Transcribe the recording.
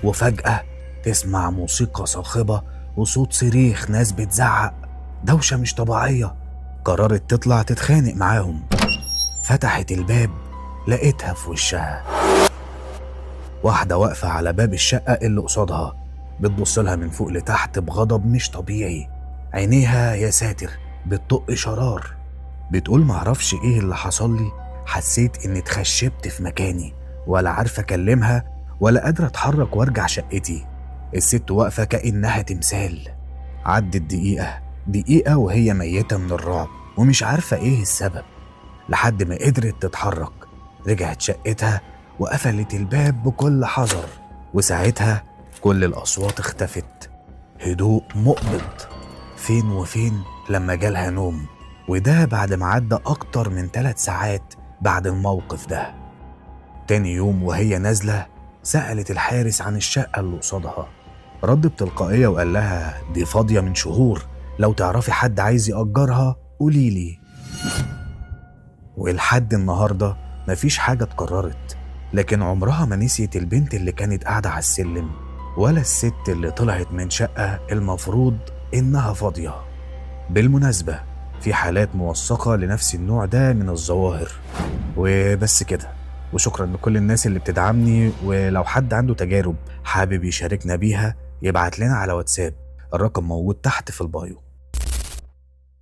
وفجأة تسمع موسيقى صاخبة وصوت صريخ ناس بتزعق، دوشة مش طبيعية. قررت تطلع تتخانق معاهم. فتحت الباب لقيتها في وشها واحدة واقفة على باب الشقة اللي قصادها، بتبصلها من فوق لتحت بغضب مش طبيعي. عينيها يا ساتر بتطق شرار. بتقول معرفش ايه اللي حصل لي، حسيت اني اتخشبت في مكاني، ولا عارفة اكلمها ولا قادرة اتحرك وارجع شقتي. الست واقفة كأنها تمثال. عدت دقيقة وهي ميتة من الرعب ومش عارفة ايه السبب، لحد ما قدرت تتحرك. رجعت شقتها وقفلت الباب بكل حذر، وساعتها كل الأصوات اختفت. هدوء مقبض. فين وفين لما جالها نوم، وده بعد ما عدى أكتر من 3 ساعات بعد الموقف ده. تاني يوم وهي نازلة سألت الحارس عن الشقة اللي قصادها. رد بتلقائية وقال لها دي فاضية من شهور، لو تعرفي حد عايز يأجرها قوليلي. ولحد النهاردة مفيش حاجة اتكررت، لكن عمرها ما نسيت البنت اللي كانت قاعدة على السلم، ولا الست اللي طلعت من شقة المفروض إنها فاضية. بالمناسبة في حالات موثقة لنفس النوع ده من الظواهر. وبس كده، وشكرا لكل الناس اللي بتدعمني. ولو حد عنده تجارب حابب يشاركنا بيها يبعت لنا على واتساب، الرقم موجود تحت في البايو.